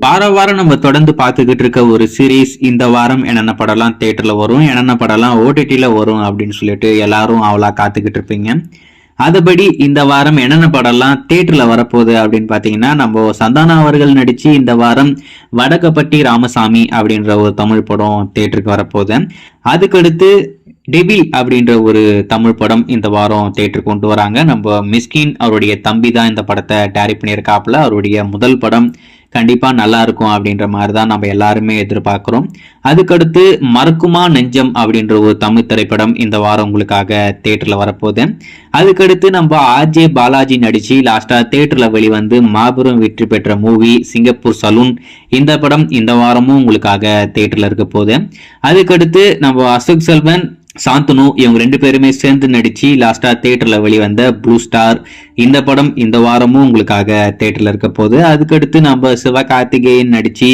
வாரம் நம்ம தொடர்ந்து பார்த்துக்கிட்டு இருக்க ஒரு சீரீஸ் இந்த வாரம் என்னென்ன படம்லாம் தியேட்டர்ல வரும், என்னென்ன படம்லாம் ஓடிடில வரும் அப்படின்னு சொல்லிட்டு எல்லாரும் அவளா காத்துக்கிட்டு இருப்பீங்க. அதுபடி இந்த வாரம் என்னென்ன படம்லாம் தியேட்டர்ல வரப்போகுது அப்படின்னு பாத்தீங்கன்னா, நம்ம சந்தானா அவர்கள் நடிச்சு இந்த வாரம் வடகப்பட்டி ராமசாமி அப்படின்ற ஒரு தமிழ் படம் தியேட்டருக்கு வரப்போகுது. அதுக்கடுத்து டெவில் அப்படின்ற ஒரு தமிழ் படம் இந்த வாரம் தியேட்டருக்கு கொண்டு வராங்க. நம்ம மிஸ்கின் அவருடைய தம்பி தான் இந்த படத்தை டைரக்ட் பண்ணியிருக்காப்புல. அவருடைய முதல் படம் கண்டிப்பா நல்லா இருக்கும் அப்படின்ற மாதிரி தான் நம்ம எல்லாருமே எதிர்பார்க்கிறோம். அதுக்கடுத்து மறக்குமா நெஞ்சம் அப்படின்ற ஒரு தமிழ் திரைப்படம் இந்த வாரம் உங்களுக்காக தியேட்டர்ல வரப்போகுது. அதுக்கடுத்து நம்ம ஆர்ஜே பாலாஜி நடிச்சு லாஸ்டா தியேட்டர்ல வெளிவந்து மாபெரும் வெற்றி பெற்ற மூவி சிங்கப்பூர் சலூன், இந்த படம் இந்த வாரமும் உங்களுக்காக தியேட்டர்ல இருக்க போகுது. அதுக்கடுத்து நம்ம அசோக் செல்வன், சாந்தனு இவங்க ரெண்டு பேருமே சேர்ந்து நடிச்சு லாஸ்டா தியேட்டர்ல வெளிவந்த ப்ளூ ஸ்டார், இந்த படம் இந்த வாரமும் உங்களுக்காக தியேட்டர்ல இருக்க போகுது. அதுக்கடுத்து நம்ம சிவகார்த்திகேயன் நடிச்சு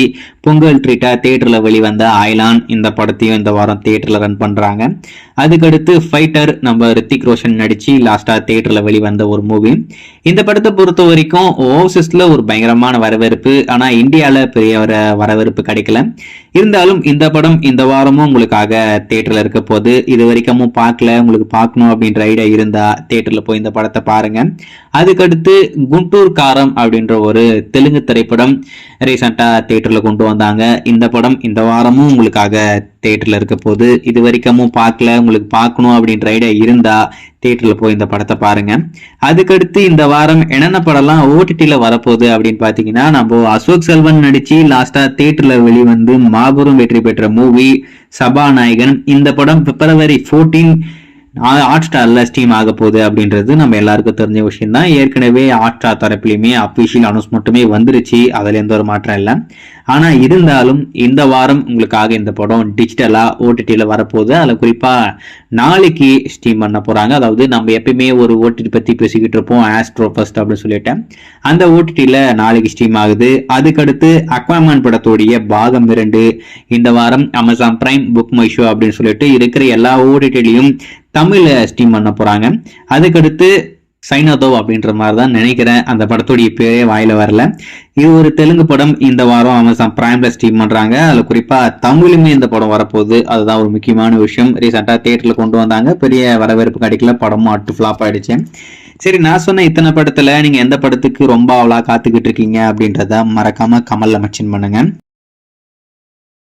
பொங்கல் ட்ரீட்டா தியேட்டர்ல வெளிவந்த ஆய்லான், இந்த படத்தையும் இந்த வாரம் தியேட்டர்ல ரன் பண்றாங்க. அதுக்கடுத்து ஃபைட்டர் நம்ம ரித்திக் ரோஷன் நடிச்சு லாஸ்டா தியேட்டர்ல வெளிவந்த ஒரு மூவி. இந்த படத்தை பொறுத்த வரைக்கும் ஓவர்சீஸ்ல ஒரு பயங்கரமான வரவேற்பு, ஆனா இந்தியால பெரிய வரவேற்பு கிடைக்கல. இருந்தாலும் இந்த படம் இந்த வாரமும் உங்களுக்காக தியேட்டர்ல இருக்க போது. இது வரைக்கும் பார்க்கல, உங்களுக்கு பார்க்கணும் அப்படின்ற ஐடியா இருந்தா தியேட்டர்ல போய் இந்த படத்தை பாருங்க. அதுக்கடுத்து குண்டூர் காரம் அப்படின்ற ஒரு தெலுங்கு திரைப்படம் ரீசெண்டா தியேட்டர்ல கொண்டு வந்தாங்க. இந்த படம் இந்த வாரமும் உங்களுக்காக தியேட்டர்ல இருக்க போது. இது வரைக்கும் பார்க்கல, உங்களுக்கு பார்க்கணும் அப்படின்ற ஐடியா இருந்தா தியேட்டர்ல போய் இந்த படத்தை பாருங்க. அதுக்கடுத்து இந்த வாரம் என்னென்ன படம்லாம் ஓடிடில வரப்போகுது அப்படின்னு பாத்தீங்கன்னா, நம்ம அசோக் செல்வன் நடிச்சு லாஸ்டா தியேட்டர்ல வெளிவந்து மாபெரும் வெற்றி பெற்ற மூவி சபாநாயகன், இந்த படம் February 14 ஹாட் ஸ்டார்ல ஸ்ட்ரீம் ஆக போகுது அப்படின்றது நம்ம எல்லாருக்கும் தெரிஞ்ச விஷயம் தான். ஏற்கனவே ஹாட் ஸ்டார் தரப்புலையுமே அபிஷியல் அனௌன்ஸ் மட்டுமே வந்துருச்சு, அதுல எந்த ஒரு மாற்றம் இல்லை. ஆனா இருந்தாலும் இந்த வாரம் உங்களுக்காக இந்த படம் டிஜிட்டலா ஓடிடில வரப்போகுது. அதில் குறிப்பா நாளைக்கு ஸ்ட்ரீம் பண்ண போறாங்க. அதாவது நம்ம எப்பயுமே ஒரு ஓடிடி பத்தி பேசிக்கிட்டு இருப்போம், ஆஸ்ட்ரோ ஃபர்ஸ்ட் அப்படின்னு சொல்லிட்டு, அந்த ஓடிடில நாளைக்கு ஸ்ட்ரீம் ஆகுது. அதுக்கடுத்து அக்வாமேன் படத்தோடைய பாகம் 2 இந்த வாரம் Amazon prime, book my show அப்படின்னு சொல்லிட்டு இருக்கிற எல்லா ஓடிடிலையும் தமிழ்ல ஸ்ட்ரீம் பண்ண போறாங்க. அதுக்கடுத்து சைனதோ அப்படின்ற மாதிரி தான் நினைக்கிறேன், அந்த படத்துடைய பேரே வாயில வரல. இது ஒரு தெலுங்கு படம், இந்த வாரம் அமேசான் பிரைம்ல ஸ்ட்ரீம் பண்றாங்க. அதுல குறிப்பா தமிழுமே இந்த படம் வரப்போகுது. அதுதான் ஒரு முக்கியமான விஷயம். ரீசெண்டா தியேட்டர்ல கொண்டு வந்தாங்க, பெரிய வரவேற்பு கிடைக்கல, படமும் அட்டு ஃபிளாப் ஆயிடுச்சு. சரி, நான் சொன்ன இத்தனை படத்துல நீங்க எந்த படத்துக்கு ரொம்ப அவ்வளோ காத்துக்கிட்டு இருக்கீங்க அப்படின்றத மறக்காம கமெண்ட்ல மென்ஷன் பண்ணுங்க.